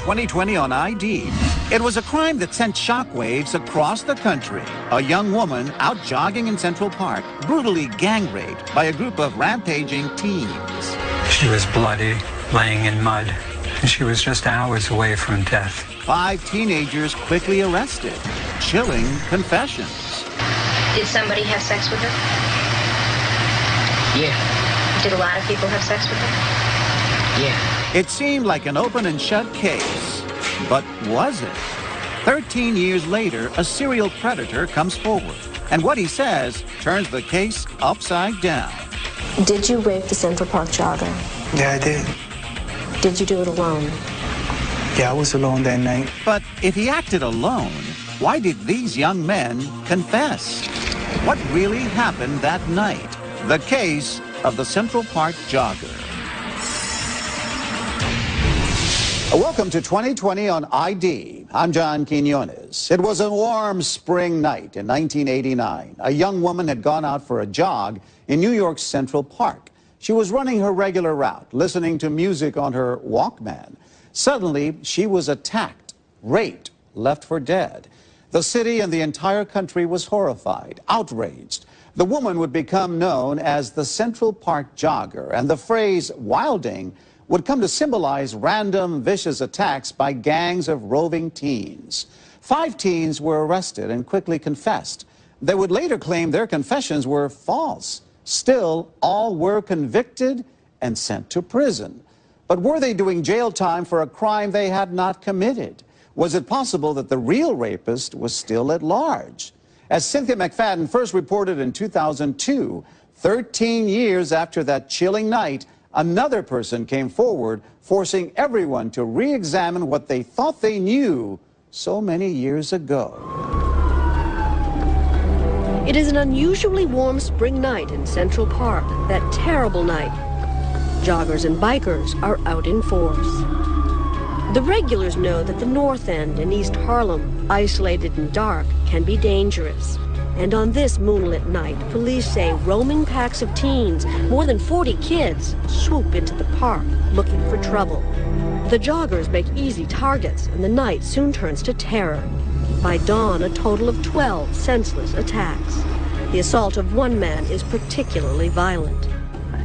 2020 on ID. It was a crime that sent shockwaves across the country. A young woman out jogging in Central Park, brutally gang raped by a group of rampaging teens. She was bloody, laying in mud, and she was just hours away from death. 5 teenagers quickly arrested. Chilling confessions. Did somebody have sex with her? Yeah. Did a lot of people have sex with her? Yeah. It seemed like an open and shut case, but was it? 13 years later, a serial predator comes forward, and what he says turns the case upside down. Did you rape the Central Park jogger? Yeah, I did. Did you do it alone? Yeah, I was alone that night. But if he acted alone, why did these young men confess? What really happened that night? The case of the Central Park jogger. Welcome to 2020 on ID. I'm John Quinones. It was a warm spring night in 1989. A young woman had gone out for a jog in New York's Central Park. She was running her regular route, listening to music on her Walkman. Suddenly, she was attacked, raped, left for dead. The city and the entire country was horrified, outraged. The woman would become known as the Central Park jogger, and the phrase wilding would come to symbolize random, vicious attacks by gangs of roving teens. 5 teens were arrested and quickly confessed. They would later claim their confessions were false. Still, all were convicted and sent to prison. But were they doing jail time for a crime they had not committed? Was it possible that the real rapist was still at large? As Cynthia McFadden first reported in 2002, 13 years after that chilling night, another person came forward, forcing everyone to re-examine what they thought they knew so many years ago. It is an unusually warm spring night in Central Park, that terrible night. Joggers and bikers are out in force. The regulars know that the North End and East Harlem, isolated and dark, can be dangerous. And on this moonlit night, police say roaming packs of teens, more than 40 kids, swoop into the park looking for trouble. The joggers make easy targets, and the night soon turns to terror. By dawn, a total of 12 senseless attacks. The assault of one man is particularly violent.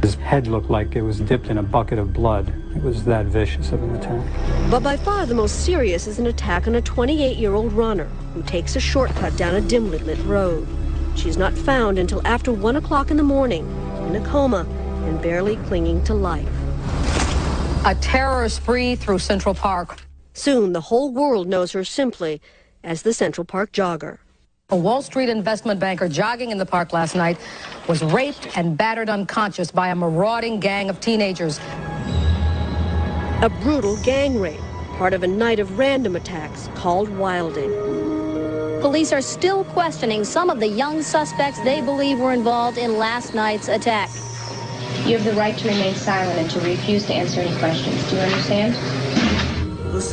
His head looked like it was dipped in a bucket of blood. It was that vicious of an attack. But by far the most serious is an attack on a 28-year-old runner who takes a shortcut down a dimly lit road. She's not found until after 1 o'clock in the morning, in a coma and barely clinging to life. A terror spree through Central Park. Soon the whole world knows her simply as the Central Park jogger. A Wall Street investment banker jogging in the park last night was raped and battered unconscious by a marauding gang of teenagers. A brutal gang rape, part of a night of random attacks called wilding. Police are still questioning some of the young suspects they believe were involved in last night's attack. You have the right to remain silent and to refuse to answer any questions. Do you understand?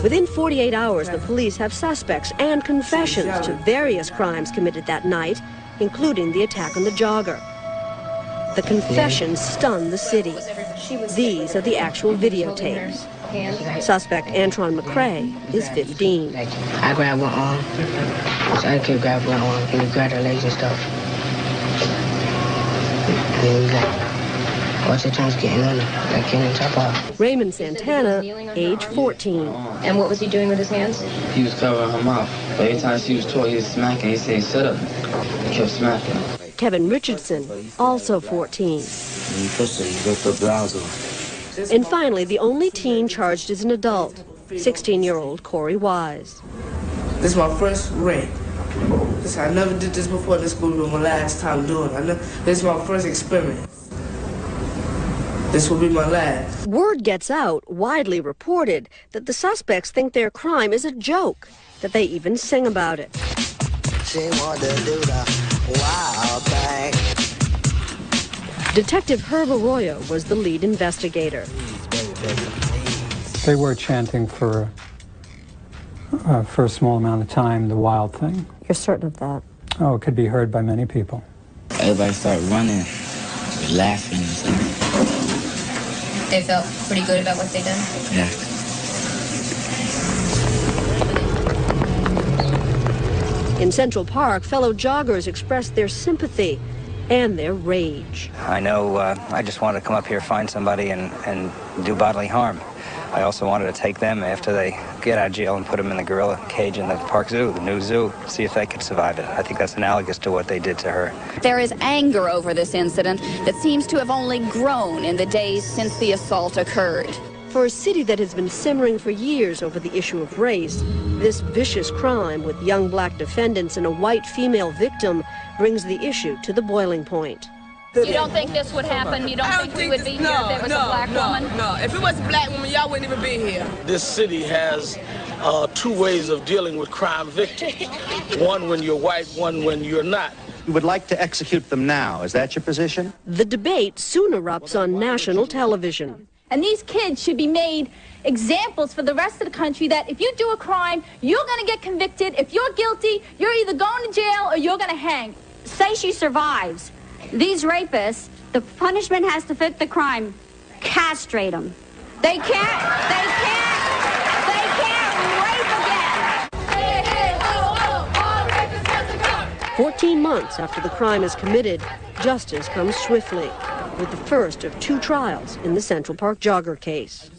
Within 48 hours, the police have suspects and confessions to various crimes committed that night, including the attack on the jogger. The confessions stun the city. These are the actual videotapes. Suspect Antron McCrae is 15. I grabbed one arm, so I could grab one arm, and he grabbed her legs and stuff. And then he was like, what's the chance getting on that cannon top off? Raymond Santana, age 14. And what was he doing with his hands? He was covering her mouth. But every time she was taught, he was smacking. He said, shut up. He kept smacking. Kevin Richardson, also 14. And finally, the only teen charged as an adult, 16-year-old Corey Wise. This is my first rape. I never did this before. This will be my last time doing it. This is my first experiment. This will be my last. Word gets out, widely reported, that the suspects think their crime is a joke, that they even sing about it. She wanted to do the wild thing. Detective Herb Arroyo was the lead investigator. They were chanting for a small amount of time, the wild thing. You're certain of that? Oh, it could be heard by many people. Everybody started running, laughing and stuff. They felt pretty good about what they done? Yeah. In Central Park, fellow joggers expressed their sympathy and their rage. I know I just wanted to come up here, find somebody, and do bodily harm. I also wanted to take them after they get out of jail and put them in the gorilla cage in the park zoo, the new zoo, see if they could survive it. I think that's analogous to what they did to her. There is anger over this incident that seems to have only grown in the days since the assault occurred. For a city that has been simmering for years over the issue of race, this vicious crime with young black defendants and a white female victim brings the issue to the boiling point. You don't think this would happen? You don't think we would be here if there was a black woman? No, if it was a black woman, y'all wouldn't even be here. This city has two ways of dealing with crime victims. One when you're white, one when you're not. You would like to execute them now. Is that your position? The debate soon erupts on national television. And these kids should be made examples for the rest of the country that if you do a crime, you're going to get convicted. If you're guilty, you're either going to jail or you're going to hang. Say she survives. These rapists, the punishment has to fit the crime. Castrate them. They can't rape again. 14 months after the crime is committed, justice comes swiftly, with the first of 2 trials in the Central Park jogger case.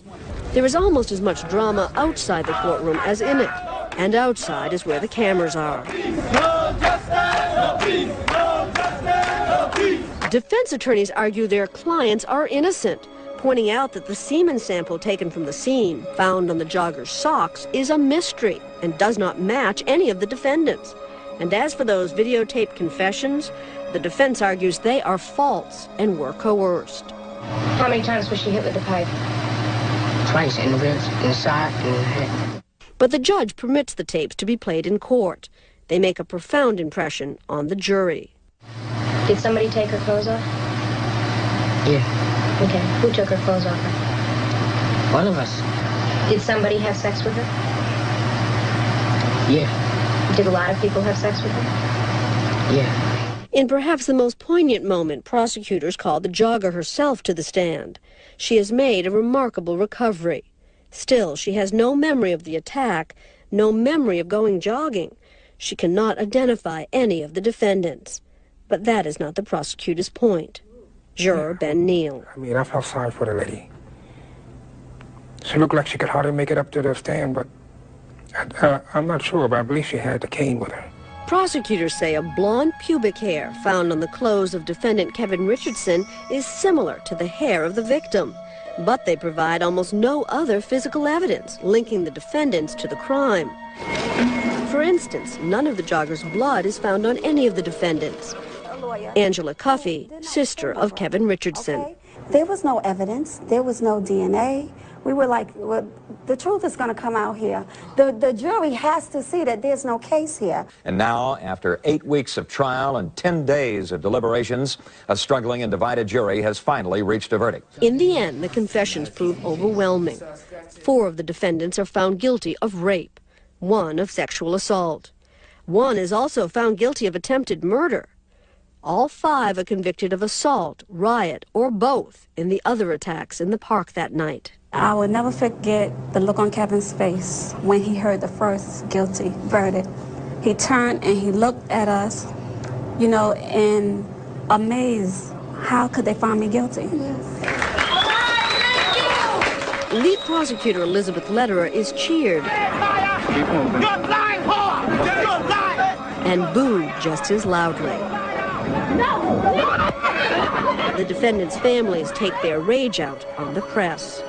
There is almost as much drama outside the courtroom as in it, and outside is where the cameras are. Defense attorneys argue their clients are innocent, pointing out that the semen sample taken from the scene, found on the jogger's socks, is a mystery and does not match any of the defendants. And as for those videotaped confessions, the defense argues they are false and were coerced. How many times was she hit with the pipe? Twice, in the ribs, in the side, and in the head. But the judge permits the tapes to be played in court. They make a profound impression on the jury. Did somebody take her clothes off? Yeah. Okay, who took her clothes off her? All of us. Did somebody have sex with her? Yeah. Did a lot of people have sex with her? Yeah. In perhaps the most poignant moment, prosecutors called the jogger herself to the stand. She has made a remarkable recovery. Still, she has no memory of the attack, no memory of going jogging. She cannot identify any of the defendants. But that is not the prosecutor's point. Juror Ben Neal. I mean, I felt sorry for the lady. She looked like she could hardly make it up to the stand, but I'm not sure, but I believe she had the cane with her. Prosecutors say a blonde pubic hair found on the clothes of defendant Kevin Richardson is similar to the hair of the victim. But they provide almost no other physical evidence linking the defendants to the crime. For instance, none of the jogger's blood is found on any of the defendants. Angela Cuffey, sister of Kevin Richardson. Okay. There was no evidence. There was no DNA. We were like, well, the truth is going to come out here. The jury has to see that there's no case here. And now, after 8 weeks of trial and 10 days of deliberations, a struggling and divided jury has finally reached a verdict. In the end, the confessions prove overwhelming. 4 of the defendants are found guilty of rape, 1 of sexual assault. 1 is also found guilty of attempted murder. All 5 are convicted of assault, riot, or both in the other attacks in the park that night. I will never forget the look on Kevin's face when he heard the first guilty verdict. He turned and he looked at us, you know, in amaze. How could they find me guilty? Lead prosecutor Elizabeth Lederer is cheered and booed just as loudly. The defendants' families take their rage out on the press.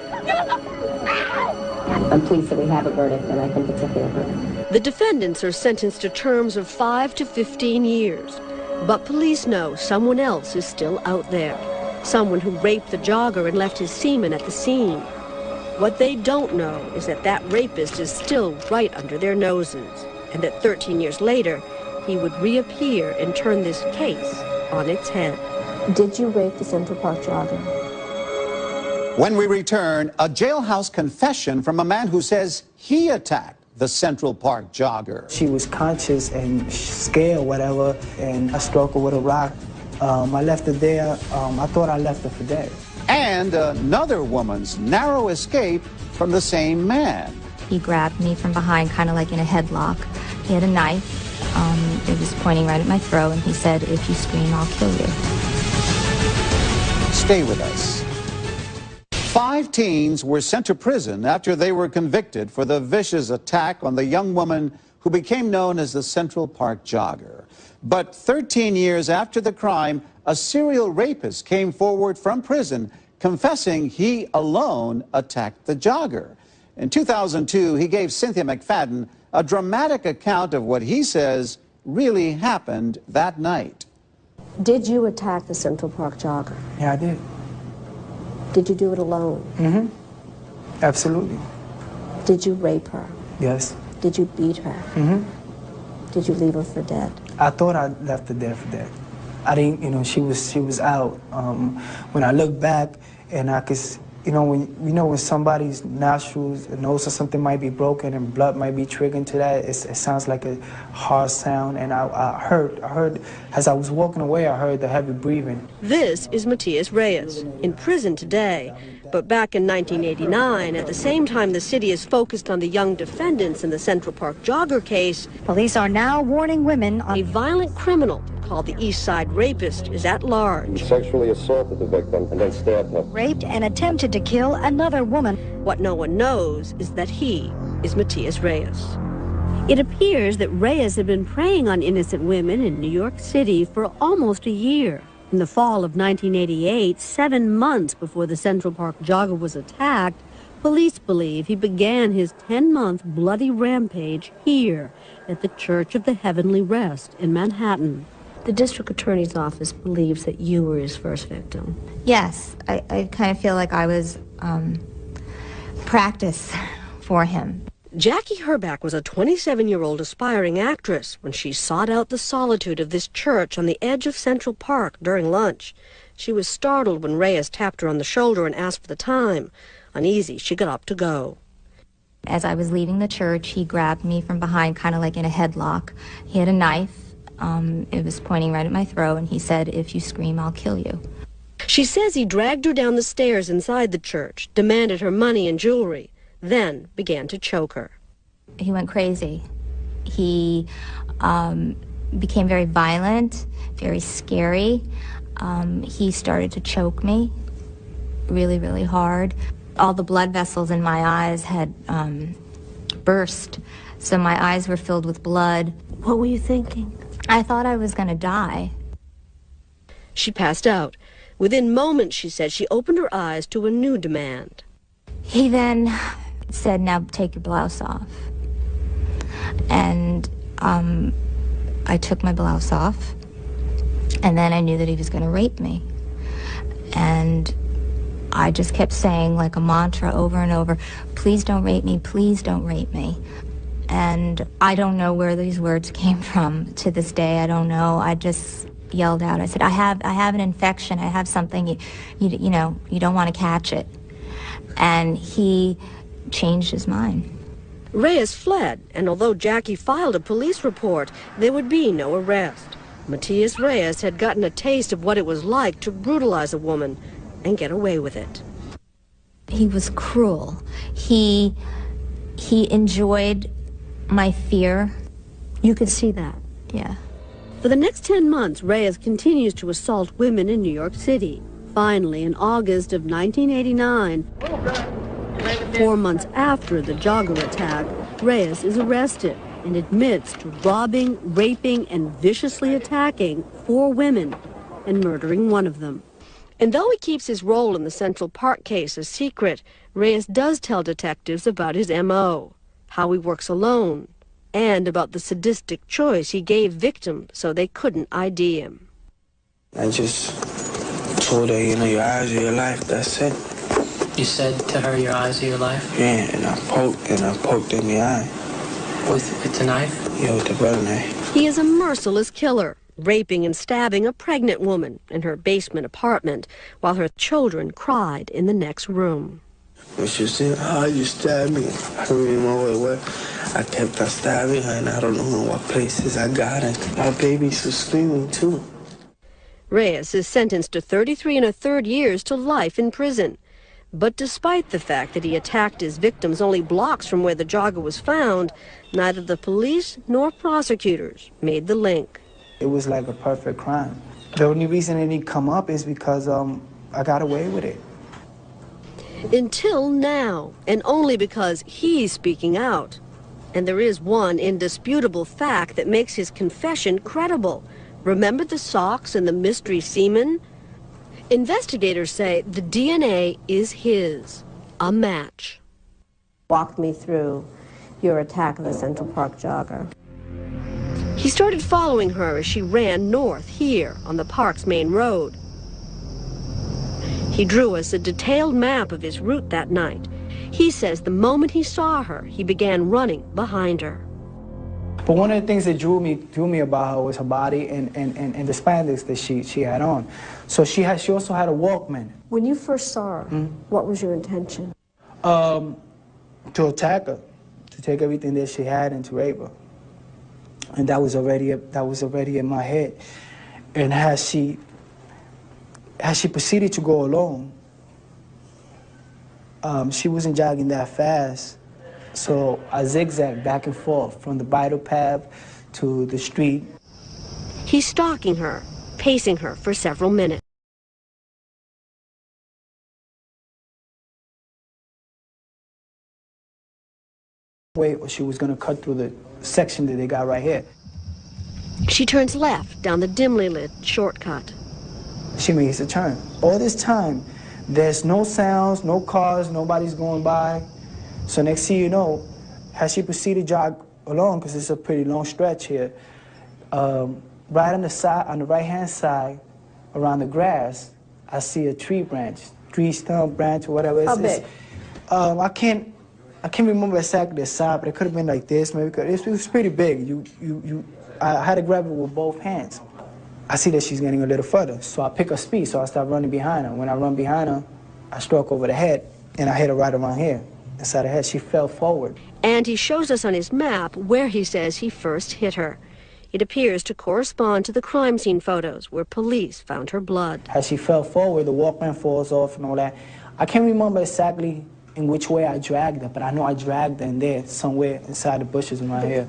I'm pleased that we have a verdict, and I think it's a fair verdict. The defendants are sentenced to terms of 5 to 15 years. But police know someone else is still out there. Someone who raped the jogger and left his semen at the scene. What they don't know is that that rapist is still right under their noses, and that 13 years later, he would reappear and turn this case on its head. Did you rape the Central Park jogger? When we return, a jailhouse confession from a man who says he attacked the Central Park jogger. She was conscious and scared, whatever, and I struck her with a rock. I left her there. I thought I left her for dead. And another woman's narrow escape from the same man. He grabbed me from behind, kind of like in a headlock. He had a knife. It was pointing right at my throat, and he said, "If you scream, I'll kill you." Stay with us. 5 teens were sent to prison after they were convicted for the vicious attack on the young woman who became known as the Central Park Jogger. But 13 years after the crime, a serial rapist came forward from prison confessing he alone attacked the jogger. In 2002, he gave Cynthia McFadden a dramatic account of what he says really happened that night. Did you attack the Central Park Jogger? Yeah, I did. Did you do it alone? Mm-hmm. Absolutely. Did you rape her? Yes. Did you beat her? Mm-hmm. Did you leave her for dead? I thought I left her there for dead. I didn't, you know, she was out. When I look back and I could, when somebody's nostrils, nose or something might be broken and blood might be triggering to that, it sounds like a harsh sound. And I heard, as I was walking away, I heard the heavy breathing. This is Matias Reyes, in prison today. But back in 1989, at the same time the city is focused on the young defendants in the Central Park Jogger case, police are now warning women on a violent criminal called the East Side Rapist is at large. Sexually assaulted the victim and then stabbed her. Raped and attempted to kill another woman. What no one knows is that he is Matias Reyes. It appears that Reyes had been preying on innocent women in New York City for almost a year. In the fall of 1988, 7 months before the Central Park Jogger was attacked, police believe he began his 10-month bloody rampage here at the Church of the Heavenly Rest in Manhattan. The district attorney's office believes that you were his first victim. Yes, I kind of feel like I was practice for him. Jackie Herback was a 27-year-old aspiring actress when she sought out the solitude of this church on the edge of Central Park during lunch. She was startled when Reyes tapped her on the shoulder and asked for the time. Uneasy, she got up to go. As I was leaving the church, he grabbed me from behind, kind of like in a headlock. He had a knife. It was pointing right at my throat, and he said, "If you scream, I'll kill you." She says he dragged her down the stairs inside the church, demanded her money and jewelry, then began to choke her. He went crazy. He became very violent, very scary. He started to choke me really, really hard. All the blood vessels in my eyes had burst, so my eyes were filled with blood. What were you thinking? I thought I was going to die. She passed out. Within moments, she said, she opened her eyes to a new demand. He then said, "Now take your blouse off." And I took my blouse off, and then I knew that he was going to rape me. And I just kept saying like a mantra over and over, "Please don't rape me, please don't rape me." And I don't know where these words came from to this day. I don't know. I just yelled out. I said, I have an infection. I have something. You know, you don't want to catch it. And he changed his mind. Reyes fled, and although Jackie filed a police report, there would be no arrest. Matias Reyes had gotten a taste of what it was like to brutalize a woman and get away with it. He was cruel. He enjoyed my fear. You could see that. Yeah. For the next 10 months, Reyes continues to assault women in New York City. Finally, in August of 1989, 4 months after the Jogger attack, Reyes is arrested and admits to robbing, raping, and viciously attacking 4 women and murdering one of them. And though he keeps his role in the Central Park case a secret, Reyes does tell detectives about his M.O., how he works alone, and about the sadistic choice he gave victims so they couldn't ID him. I just told her, your eyes are your life, that's it. You said to her, your eyes are your life? Yeah, and I poked in the eye. With the knife? Yeah, with the butter knife. He is a merciless killer, raping and stabbing a pregnant woman in her basement apartment while her children cried in the next room. When she was saying, "Oh, you stabbed me," I don't remember where. I kept on stabbing her, and I don't know in what places I got it. My babies were screaming, too. Reyes is sentenced to 33 1/3 years to life in prison. But despite the fact that he attacked his victims only blocks from where the jogger was found, neither the police nor prosecutors made the link. It was like a perfect crime. The only reason it didn't come up is because I got away with it. Until now, and only because he's speaking out. And there is one indisputable fact that makes his confession credible. Remember the socks and the mystery semen? Investigators say the DNA is his, a match. Walk me through your attack of the Central Park jogger. He started following her as she ran north here on the park's main road. He drew us a detailed map of his route that night. He says the moment he saw her, he began running behind her. But one of the things that drew me about her was her body and the spandex that she had on. So she also had a Walkman. When you first saw her, what was your intention? To attack her, to take everything that she had and to rape her. And that was already in my head. And as she proceeded to go alone, she wasn't jogging that fast. So I zigzagged back and forth from the bridle path to the street. He's stalking her, pacing her for several minutes. Or she was going to cut through the section that they got right here. She turns left down the dimly lit shortcut. She makes a turn. All this time, there's no sounds, no cars, nobody's going by. So next thing you know, as she proceeded to jog along, because it's a pretty long stretch here, right on the side, on the right-hand side, around the grass, I see a tree branch, tree stump branch or whatever. How big? I can't remember exactly the size, but it could have been like this. Maybe it was pretty big. I had to grab it with both hands. I see that she's getting a little further, so I pick up speed, so I start running behind her. When I run behind her, I struck over the head, and I hit her right around here, inside the head. She fell forward. And he shows us on his map where he says he first hit her. It appears to correspond to the crime scene photos where police found her blood. As she fell forward, the Walkman falls off and all that. I can't remember exactly in which way I dragged her, but I know I dragged her in there, somewhere inside the bushes around here.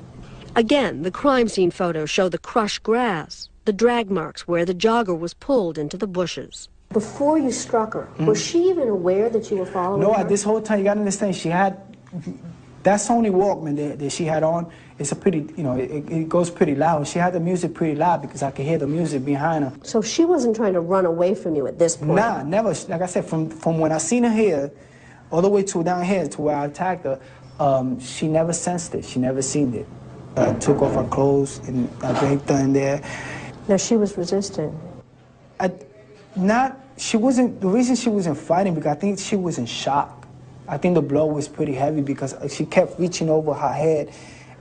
Again, the crime scene photos show the crushed grass, the drag marks where the jogger was pulled into the bushes. Before you struck her, was she even aware that you were following her? No, this whole time, you gotta understand, she had, that's the only Walkman that she had on. It's a pretty, it goes pretty loud. She had the music pretty loud because I could hear the music behind her. So she wasn't trying to run away from you at this point? Nah, never. Like I said, from when I seen her here, all the way to down here to where I attacked her, she never sensed it. She never seen it. I took off her clothes and I raped her in there. Now, she was resisting. She wasn't, the reason she wasn't fighting, because I think she was in shock. I think the blow was pretty heavy because she kept reaching over her head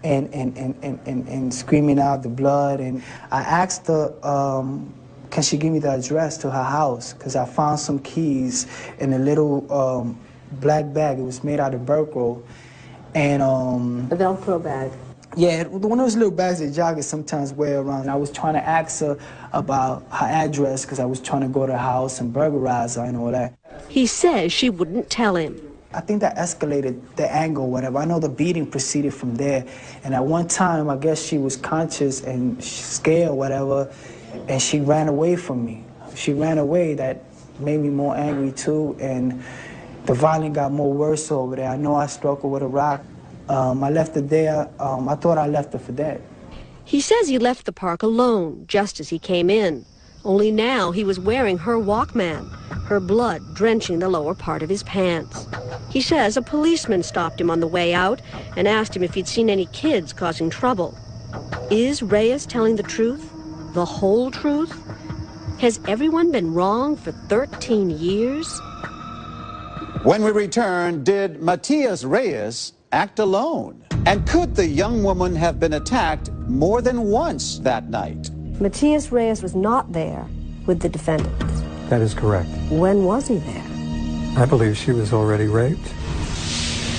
and screaming out the blood. And I asked her, can she give me the address to her house? Because I found some keys in a little black bag. It was made out of Velcro. And a Velcro bag. Yeah, one of those little bags that joggers sometimes wear around. I was trying to ask her about her address because I was trying to go to her house and burglarize her and all that. He says she wouldn't tell him. I think that escalated the anger, whatever. I know the beating proceeded from there. And at one time, I guess she was conscious and scared or whatever, and she ran away from me. She ran away. That made me more angry too, and the violence got more worse over there. I know I struck her with a rock. I left her there. I thought I left her for dead. He says he left the park alone, just as he came in. Only now he was wearing her Walkman, her blood drenching the lower part of his pants. He says a policeman stopped him on the way out and asked him if he'd seen any kids causing trouble. Is Reyes telling the truth? The whole truth? Has everyone been wrong for 13 years? When we return, did Matias Reyes act alone? And could the young woman have been attacked more than once that night? Matias Reyes was not there with the defendants. That is correct. When was he there? I believe she was already raped.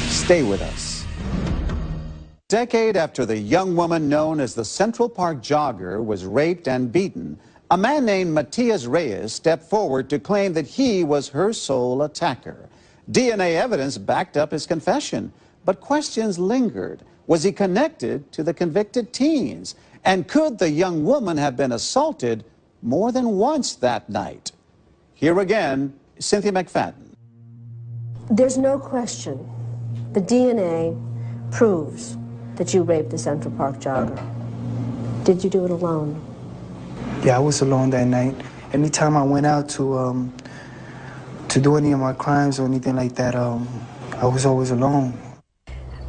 Stay with us. A decade after the young woman known as the Central Park jogger was raped and beaten, a man named Matias Reyes stepped forward to claim that he was her sole attacker. DNA evidence backed up his confession, but questions lingered. Was he connected to the convicted teens? And could the young woman have been assaulted more than once that night? Here again, Cynthia McFadden. There's no question. The DNA proves that you raped the Central Park jogger. Did you do it alone? Yeah, I was alone that night. Anytime I went out to do any of my crimes or anything like that, I was always alone.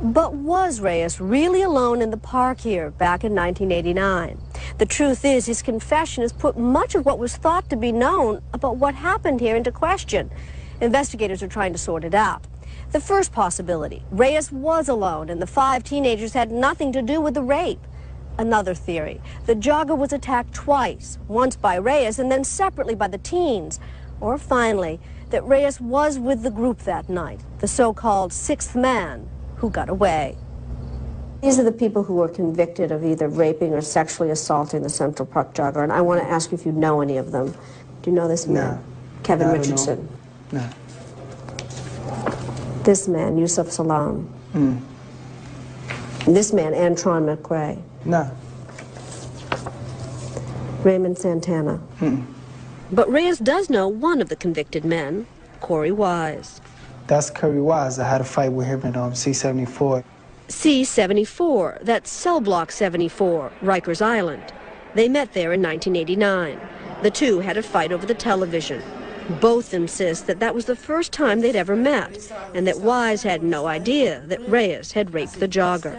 But was Reyes really alone in the park here back in 1989? The truth is, his confession has put much of what was thought to be known about what happened here into question. Investigators are trying to sort it out. The first possibility, Reyes was alone and the 5 teenagers had nothing to do with the rape. Another theory, the jogger was attacked twice, once by Reyes and then separately by the teens. Or finally, that Reyes was with the group that night, the so-called 6th man who got away. These are the people who were convicted of either raping or sexually assaulting the Central Park jogger, and I want to ask you if you know any of them. Do you know this man? No. Kevin No, I don't Richardson. know. No. This man, Yusuf Salam. This man, Antron McRae. No. Raymond Santana. But Reyes does know one of the convicted men, Corey Wise. That's Curry Wise. I had a fight with him in C-74. C-74, that's Cell Block 74, Rikers Island. They met there in 1989. The two had a fight over the television. Both insist that that was the first time they'd ever met, and that Wise had no idea that Reyes had raped the jogger.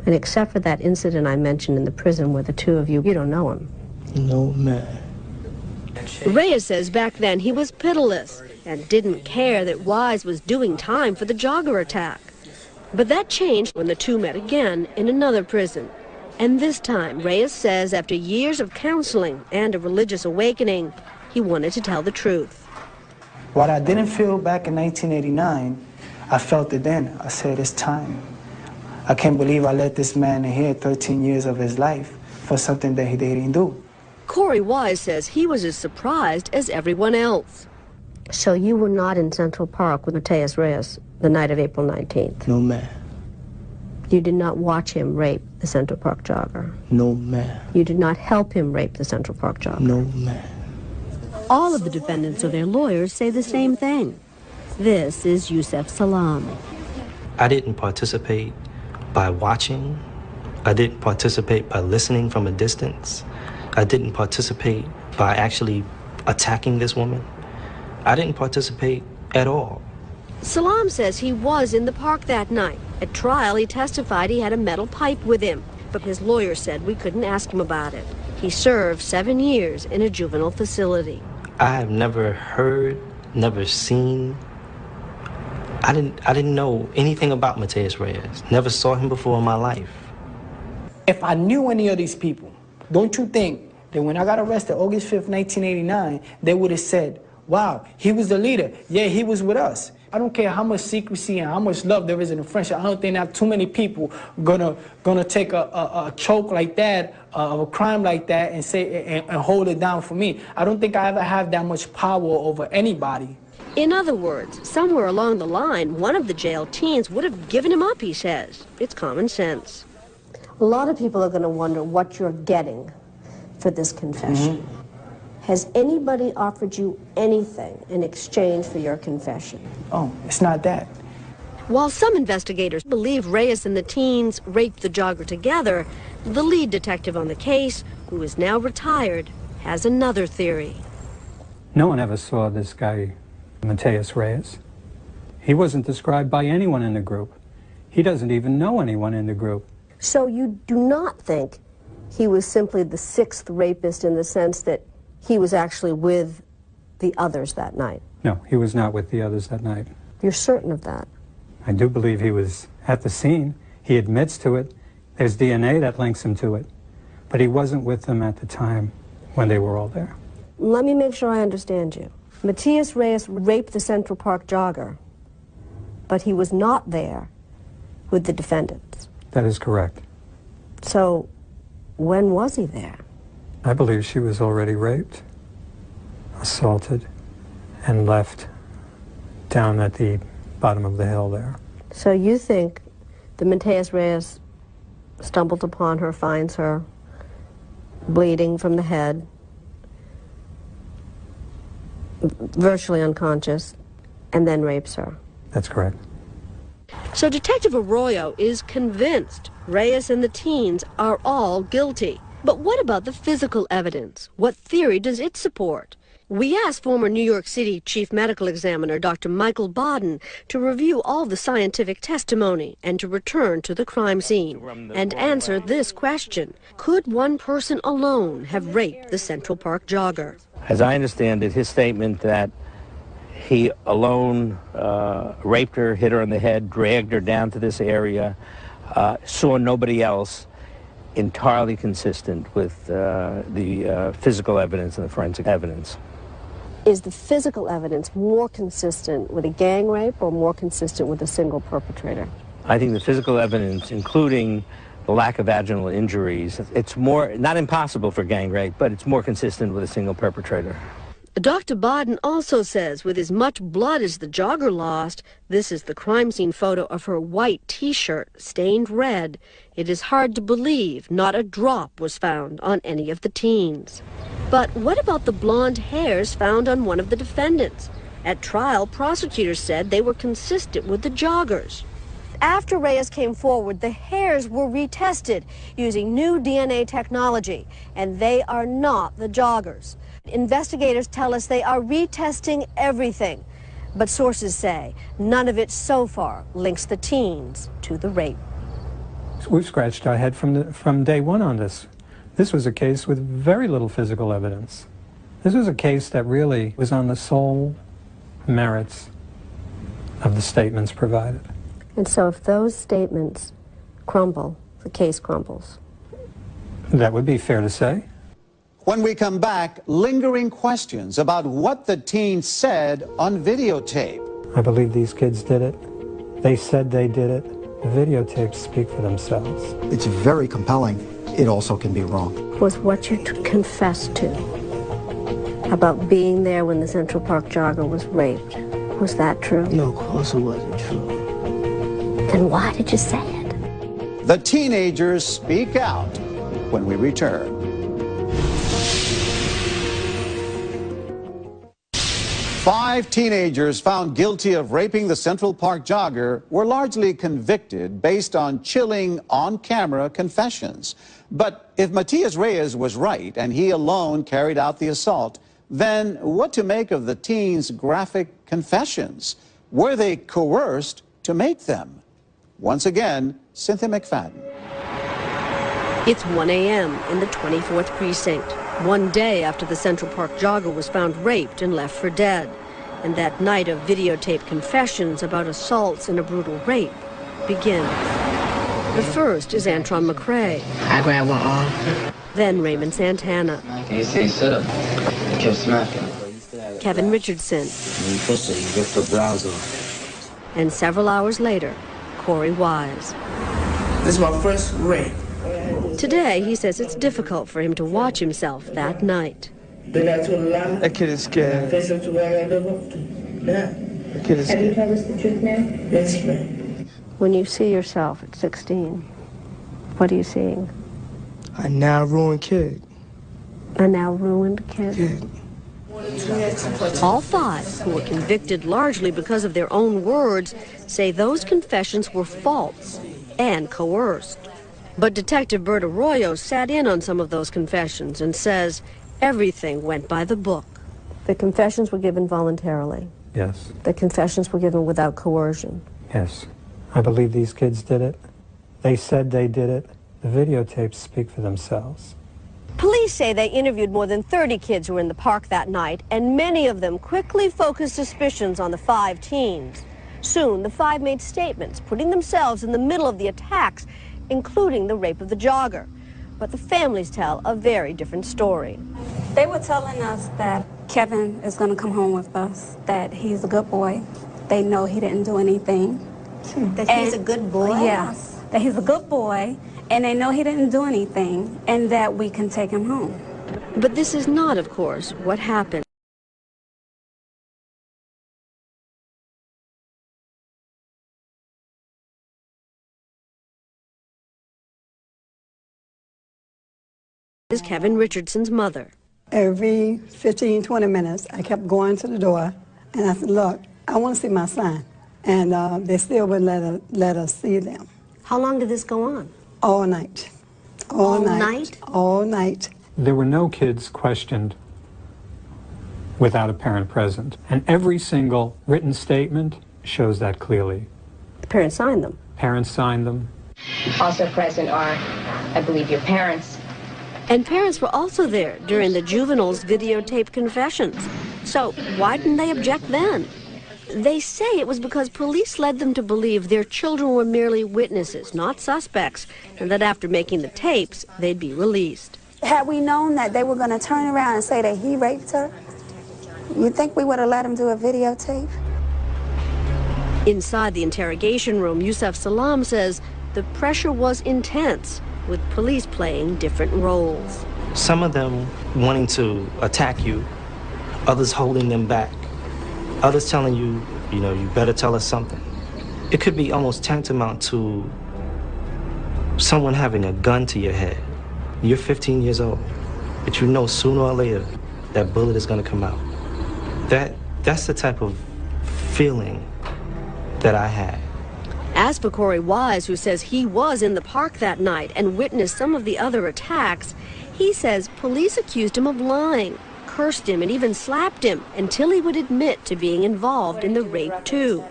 And except for that incident I mentioned in the prison where the two of you don't know him. No, man. Reyes says back then he was pitiless and didn't care that Wise was doing time for the jogger attack. But that changed when the two met again in another prison. And this time, Reyes says after years of counseling and a religious awakening, he wanted to tell the truth. What I didn't feel back in 1989, I felt it then. I said, it's time. I can't believe I let this man in here 13 years of his life for something that he didn't do. Corey Wise says he was as surprised as everyone else. So you were not in Central Park with Mateus Reyes the night of April 19th? No, ma'am. You did not watch him rape the Central Park jogger? No, ma'am. You did not help him rape the Central Park jogger? No, ma'am. All of the defendants or their lawyers say the same thing. This is Yusuf Salam. I didn't participate by watching. I didn't participate by listening from a distance. I didn't participate by actually attacking this woman. I didn't participate at all. Salam says he was in the park that night. At trial, he testified he had a metal pipe with him, but his lawyer said we couldn't ask him about it. He served 7 years in a juvenile facility. I have never heard, never seen. I didn't know anything about Mateus Reyes. Never saw him before in my life. If I knew any of these people, don't you think that when I got arrested August 5th, 1989, they would have said, wow, he was the leader. Yeah, he was with us. I don't care how much secrecy and how much love there is in a friendship. I don't think that too many people gonna take a choke like that, of a crime like that, and say and hold it down for me. I don't think I ever have that much power over anybody. In other words, somewhere along the line, one of the jail teens would have given him up, he says. It's common sense. A lot of people are going to wonder what you're getting for this confession. Has anybody offered you anything in exchange for your confession? Oh, it's not that. While some investigators believe Reyes and the teens raped the jogger together, the lead detective on the case, who is now retired, has another theory. No one ever saw this guy, Mateus Reyes. He wasn't described by anyone in the group. He doesn't even know anyone in the group. So you do not think he was simply the 6th rapist in the sense that he was actually with the others that night? No, he was not with the others that night. You're certain of that? I do believe he was at the scene. He admits to it. There's DNA that links him to it. But he wasn't with them at the time when they were all there. Let me make sure I understand you. Mateus Reyes raped the Central Park jogger, but he was not there with the defendants. That is correct. So when was he there? I believe she was already raped, assaulted, and left down at the bottom of the hill there. So you think the Mateus Reyes stumbled upon her, finds her bleeding from the head, virtually unconscious, and then rapes her? That's correct. So Detective Arroyo is convinced Reyes and the teens are all guilty. But what about the physical evidence? What theory does it support? We asked former New York City Chief Medical Examiner Dr. Michael Baden to review all the scientific testimony and to return to the crime scene and answer this question. Could one person alone have raped the Central Park jogger? As I understand it, his statement that he alone raped her, hit her on the head, dragged her down to this area, saw nobody else, entirely consistent with the physical evidence and the forensic evidence. Is the physical evidence more consistent with a gang rape or more consistent with a single perpetrator? I think the physical evidence, including the lack of vaginal injuries, it's more, not impossible for gang rape, but it's more consistent with a single perpetrator. Dr. Baden also says with as much blood as the jogger lost, this is the crime scene photo of her white T-shirt stained red. It is hard to believe not a drop was found on any of the teens. But what about the blonde hairs found on one of the defendants? At trial, prosecutors said they were consistent with the joggers. After Reyes came forward, the hairs were retested using new DNA technology, and they are not the joggers. Investigators tell us they are retesting everything, but sources say none of it so far links the teens to the rape. We've scratched our head from day one on this. This was a case with very little physical evidence. This was a case that really was on the sole merits of the statements provided. And so if those statements crumble, the case crumbles. That would be fair to say. When we come back, lingering questions about what the teen said on videotape. I believe these kids did it. They said they did it. The videotapes speak for themselves. It's very compelling. It also can be wrong. Was what you confessed to about being there when the Central Park jogger was raped, was that true? No, of course it wasn't true. Then why did you say it? The teenagers speak out when we return. Five teenagers found guilty of raping the Central Park jogger were largely convicted based on chilling on-camera confessions. But if Mateus Reyes was right and he alone carried out the assault, then what to make of the teens' graphic confessions? Were they coerced to make them? Once again, Cynthia McFadden. It's 1 a.m. in the 24th precinct, one day after the Central Park jogger was found raped and left for dead. And that night of videotaped confessions about assaults and a brutal rape begins. The first is Antron McCrae. I grabbed one arm. Then Raymond Santana. He said, "Shut up." I kept smacking. Kevin Richardson. You pussy, you ripped the blouse off. And several hours later, Corey Wise. This is my first rape. Today, he says it's difficult for him to watch himself that night. That kid is scared. That kid is scared. Have you told us the truth now? Yes, ma'am. When you see yourself at 16, what are you seeing? A now ruined kid. A now ruined kid? All five, who were convicted largely because of their own words, say those confessions were false and coerced. But Detective Bert Arroyo sat in on some of those confessions and says everything went by the book. The confessions were given voluntarily. Yes. The confessions were given without coercion. Yes. I believe these kids did it. They said they did it. The videotapes speak for themselves. Police say they interviewed more than 30 kids who were in the park that night, and many of them quickly focused suspicions on the five teens. Soon, the five made statements, putting themselves in the middle of the attacks, including the rape of the jogger. But the families tell a very different story. They were telling us that Kevin is going to come home with us, that he's a good boy. They know he didn't do anything. That he's a good boy? Yes, that he's a good boy, and they know he didn't do anything, and that we can take him home. But this is not, of course, what happened. is Kevin Richardson's mother. Every 15, 20 minutes, I kept going to the door, and I said, look, I want to see my son. And they still wouldn't let us see them. How long did this go on? All night. All night? All night. There were no kids questioned without a parent present. And every single written statement shows that clearly. The parents signed them? Parents signed them. Also present are, I believe, your parents. And parents were also there during the juveniles' videotape confessions. So why didn't they object then? They say it was because police led them to believe their children were merely witnesses, not suspects, and that after making the tapes, they'd be released. Had we known that they were going to turn around and say that he raped her, you think we would have let him do a videotape? Inside the interrogation room, Yusuf Salam says the pressure was intense, with police playing different roles. Some of them wanting to attack you, others holding them back, others telling you, you better tell us something. It could be almost tantamount to someone having a gun to your head. You're 15 years old, but you know sooner or later that bullet is going to come out. That's the type of feeling that I had. As for Corey Wise, who says he was in the park that night and witnessed some of the other attacks, he says police accused him of lying, cursed him, and even slapped him until he would admit to being involved in the rape too.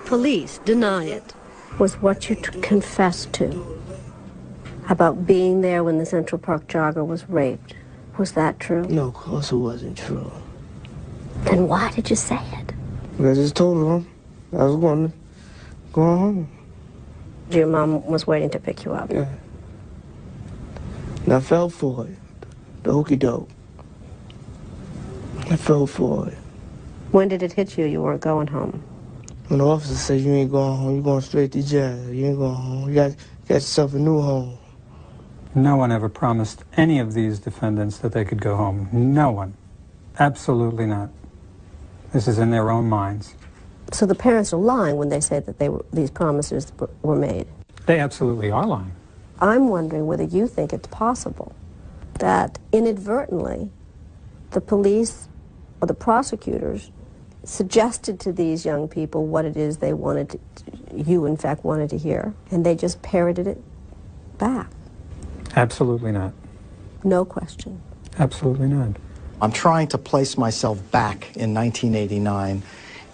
Police deny it. Was what you confessed to about being there when the Central Park jogger was raped, was that true? No, of course it wasn't true. Then why did you say it? I just told him I was going to go home. Your mom was waiting to pick you up? Yeah. And I fell for it, the hokey doke. I fell for it. When did it hit you weren't going home? When the officer said you ain't going home, you're going straight to jail. You ain't going home. You got yourself a new home. No one ever promised any of these defendants that they could go home. No one. Absolutely not. This is in their own minds. So the parents are lying when they say that these promises were made? They absolutely are lying. I'm wondering whether you think it's possible that inadvertently the police or the prosecutors suggested to these young people what it is they wanted you in fact wanted to hear, and they just parroted it back. Absolutely not. No question. Absolutely not. I'm trying to place myself back in 1989,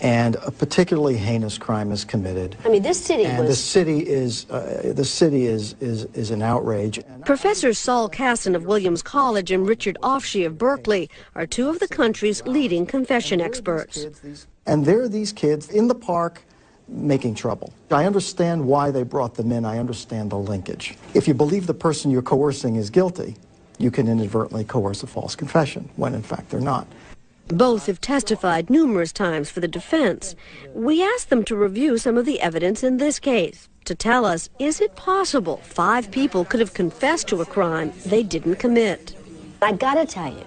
and a particularly heinous crime is committed. I mean, this city and was... the city is an outrage. Professor Saul Casson of Williams College and Richard Offshee of Berkeley are two of the country's leading confession experts. And there are these kids in the park making trouble. I understand why they brought them in. I understand the linkage. If you believe the person you're coercing is guilty, you can inadvertently coerce a false confession, when in fact they're not. Both have testified numerous times for the defense. We asked them to review some of the evidence in this case, to tell us, is it possible 5 people could have confessed to a crime they didn't commit? I gotta tell you,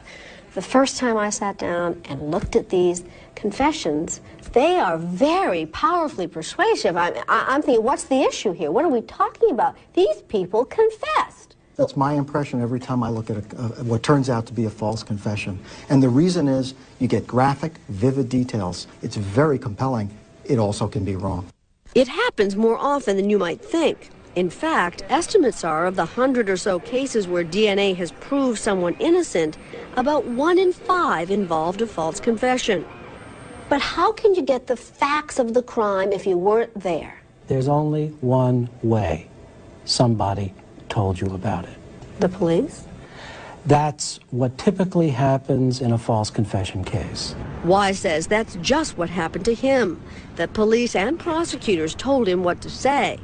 the first time I sat down and looked at these confessions, they are very powerfully persuasive. I'm thinking, what's the issue here? What are we talking about? These people confessed. That's my impression every time I look at what turns out to be a false confession. And the reason is you get graphic, vivid details. It's very compelling. It also can be wrong. It happens more often than you might think. In fact, estimates are of the 100 or so cases where DNA has proved someone innocent, about 1 in 5 involved a false confession. But how can you get the facts of the crime if you weren't there? There's only one way. Somebody told you about it. The police? That's what typically happens in a false confession case. Wise says that's just what happened to him. That police and prosecutors told him what to say.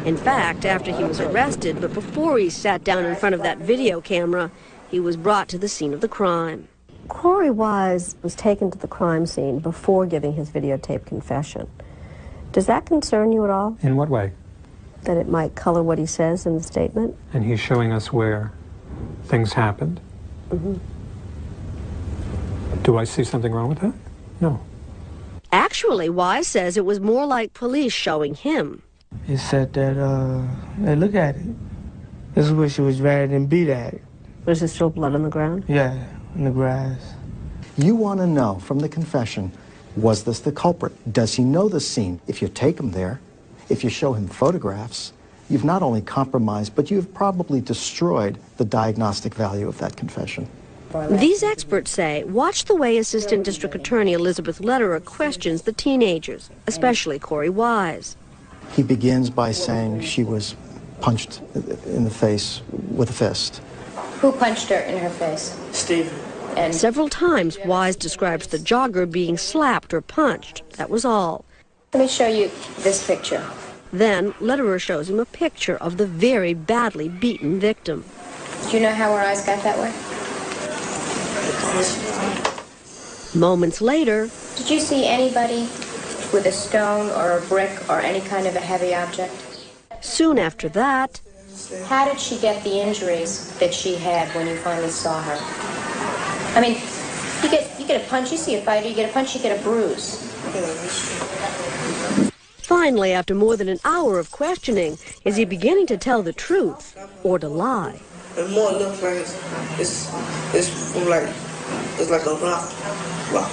In fact, after he was arrested, but before he sat down in front of that video camera, he was brought to the scene of the crime. Corey Wise was taken to the crime scene before giving his videotape confession. Does that concern you at all? In what way? That it might color what he says in the statement? And he's showing us where things happened. Mm-hmm. Do I see something wrong with that? No. Actually, Wise says it was more like police showing him. He said that, hey, look at it. This is where she was rather than beat at it. Was there still blood on the ground? Yeah, in the grass. You want to know from the confession, was this the culprit? Does he know the scene? If you take him there, if you show him photographs, you've not only compromised, but you've probably destroyed the diagnostic value of that confession. These experts say, watch the way Assistant District Attorney Elizabeth Lederer questions the teenagers, especially Corey Wise. He begins by saying she was punched in the face with a fist. Who punched her in her face? Stephen. And several times, Wise describes the jogger being slapped or punched. That was all. Let me show you this picture. Then, Lederer shows him a picture of the very badly beaten victim. Do you know how her eyes got that way? Moments later... Did you see anybody with a stone or a brick or any kind of a heavy object? Soon after that... How did she get the injuries that she had when you finally saw her? I mean, you get a punch, you see a fighter, you get a punch, you get a bruise. Finally, after more than an hour of questioning, is he beginning to tell the truth or to lie? And more it looks like it's from like a rock.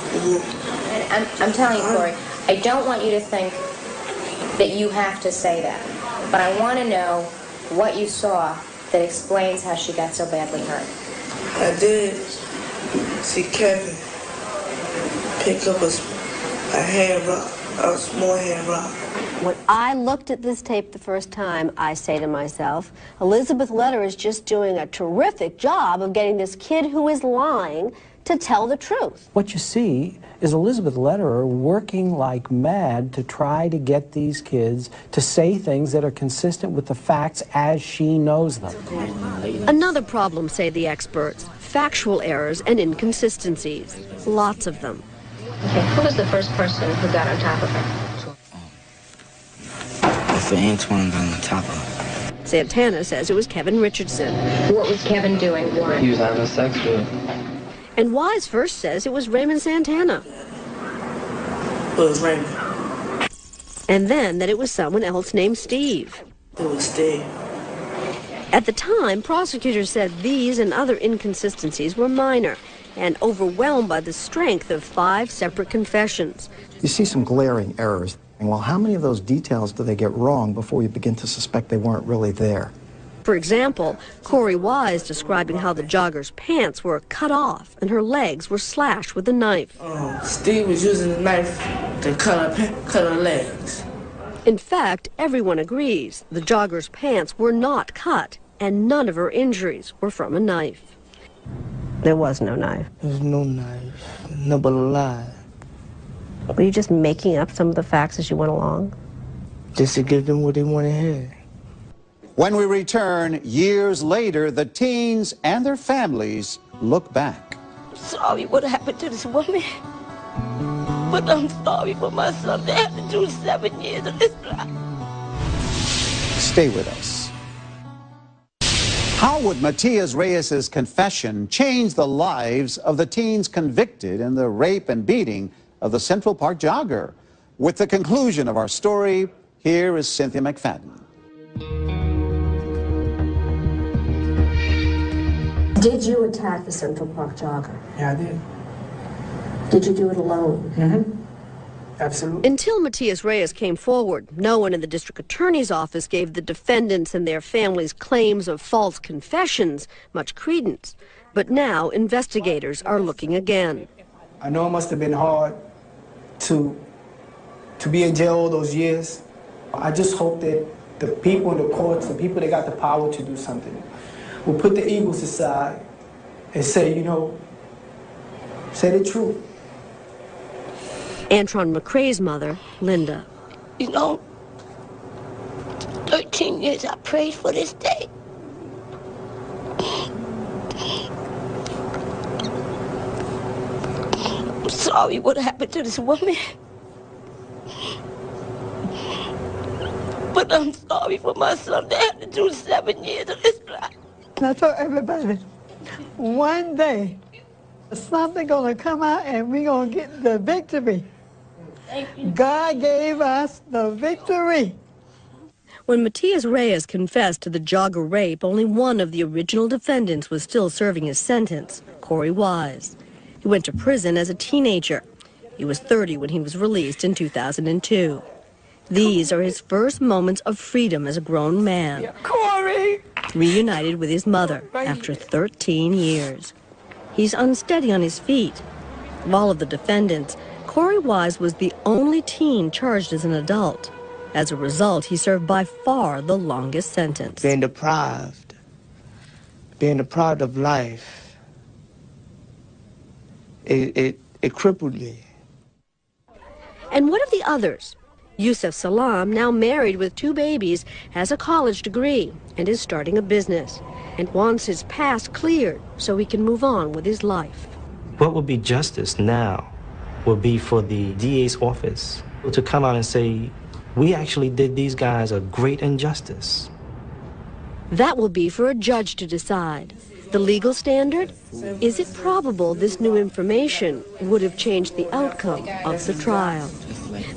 And I'm telling you, Corey, I don't want you to think that you have to say that, but I want to know what you saw that explains how she got so badly hurt. I did see Kevin pick up a hand rock, a small hand rock. When I looked at this tape the first time, I say to myself, Elizabeth Lederer is just doing a terrific job of getting this kid who is lying to tell the truth. What you see is Elizabeth Lederer working like mad to try to get these kids to say things that are consistent with the facts as she knows them. Another problem, say the experts, factual errors and inconsistencies. Lots of them. Okay, who was the first person who got on top of her? Antoine got on top of her. Santana says it was Kevin Richardson. What was Kevin doing? He was having sex with her. And Wise first says it was Raymond Santana. It was Raymond. And then that it was someone else named Steve. It was Steve. At the time, prosecutors said these and other inconsistencies were minor and overwhelmed by the strength of 5 separate confessions. You see some glaring errors. Well, how many of those details do they get wrong before you begin to suspect they weren't really there? For example, Corey Wise describing how the jogger's pants were cut off and her legs were slashed with a knife. Steve was using the knife to cut her legs. In fact, everyone agrees the jogger's pants were not cut and none of her injuries were from a knife. There was no knife. There's no knife, no but a lie. Were you just making up some of the facts as you went along? Just to give them what they want to hear. When we return, years later, the teens and their families look back. I'm sorry what happened to this woman, but I'm sorry for my son. They had to do 7 years of his life. Stay with us. How would Matias Reyes's confession change the lives of the teens convicted in the rape and beating of the Central Park jogger? With the conclusion of our story, here is Cynthia McFadden. Did you attack the Central Park jogger? Yeah, I did. Did you do it alone? Mm-hmm. Absolutely. Until Matias Reyes came forward, no one in the district attorney's office gave the defendants and their families' claims of false confessions much credence. But now investigators are looking again. I know it must have been hard to be in jail all those years. I just hope that the people in the courts, the people that got the power to do something, will put the egos aside and say, you know, say the truth. Antron McCrae's mother, Linda. You know, 13 years I prayed for this day. I'm sorry what happened to this woman. But I'm sorry for my son. They had to do 7 years of his life. I told everybody, one day, something gonna come out and we're gonna get the victory. God gave us the victory. When Matias Reyes confessed to the jogger rape, only one of the original defendants was still serving his sentence, Corey Wise. He went to prison as a teenager. He was 30 when he was released in 2002. These are his first moments of freedom as a grown man. Corey! Reunited with his mother after 13 years. He's unsteady on his feet. Of all of the defendants, Corey Wise was the only teen charged as an adult. As a result, he served by far the longest sentence. Being deprived of life, it crippled me. And what of the others? Yusuf Salam, now married with 2 babies, has a college degree and is starting a business and wants his past cleared so he can move on with his life. What would be justice now would be for the DA's office to come out and say, we actually did these guys a great injustice. That will be for a judge to decide. The legal standard? Is it probable this new information would have changed the outcome of the trial?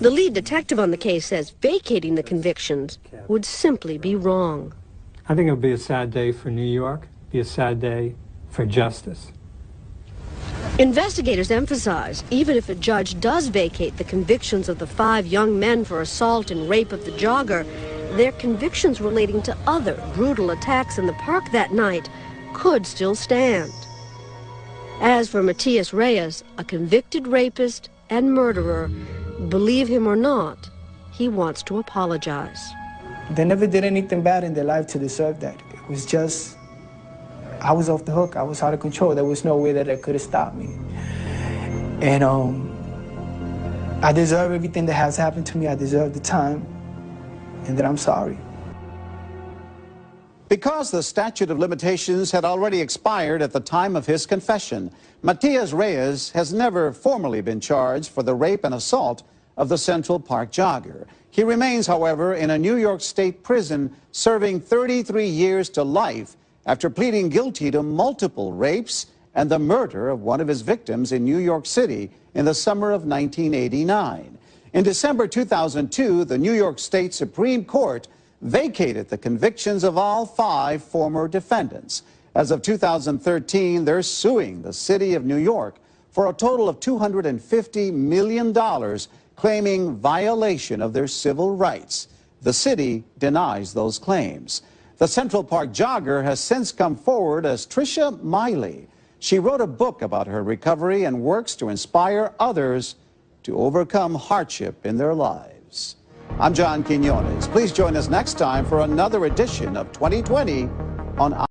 The lead detective on the case says vacating the convictions would simply be wrong. I think it would be a sad day for New York, be a sad day for justice. Investigators emphasize, even if a judge does vacate the convictions of the 5 young men for assault and rape of the jogger, their convictions relating to other brutal attacks in the park that night could still stand. As for Matias Reyes, a convicted rapist and murderer, believe him or not, he wants to apologize. They never did anything bad in their life to deserve that. It was just, I was off the hook. I was out of control. There was no way that it could have stopped me. And I deserve everything that has happened to me. I deserve the time, and that I'm sorry. Because the statute of limitations had already expired at the time of his confession, Matias Reyes has never formally been charged for the rape and assault of the Central Park jogger. He remains, however, in a New York State prison serving 33 years to life after pleading guilty to multiple rapes and the murder of one of his victims in New York City in the summer of 1989. In December 2002, the New York State Supreme Court vacated the convictions of all 5 former defendants. As of 2013, they're suing the city of New York for a total of $250 million, claiming violation of their civil rights. The city denies those claims. The Central Park jogger has since come forward as Tricia Miley. She wrote a book about her recovery and works to inspire others to overcome hardship in their lives. I'm John Quinones. Please join us next time for another edition of 2020 on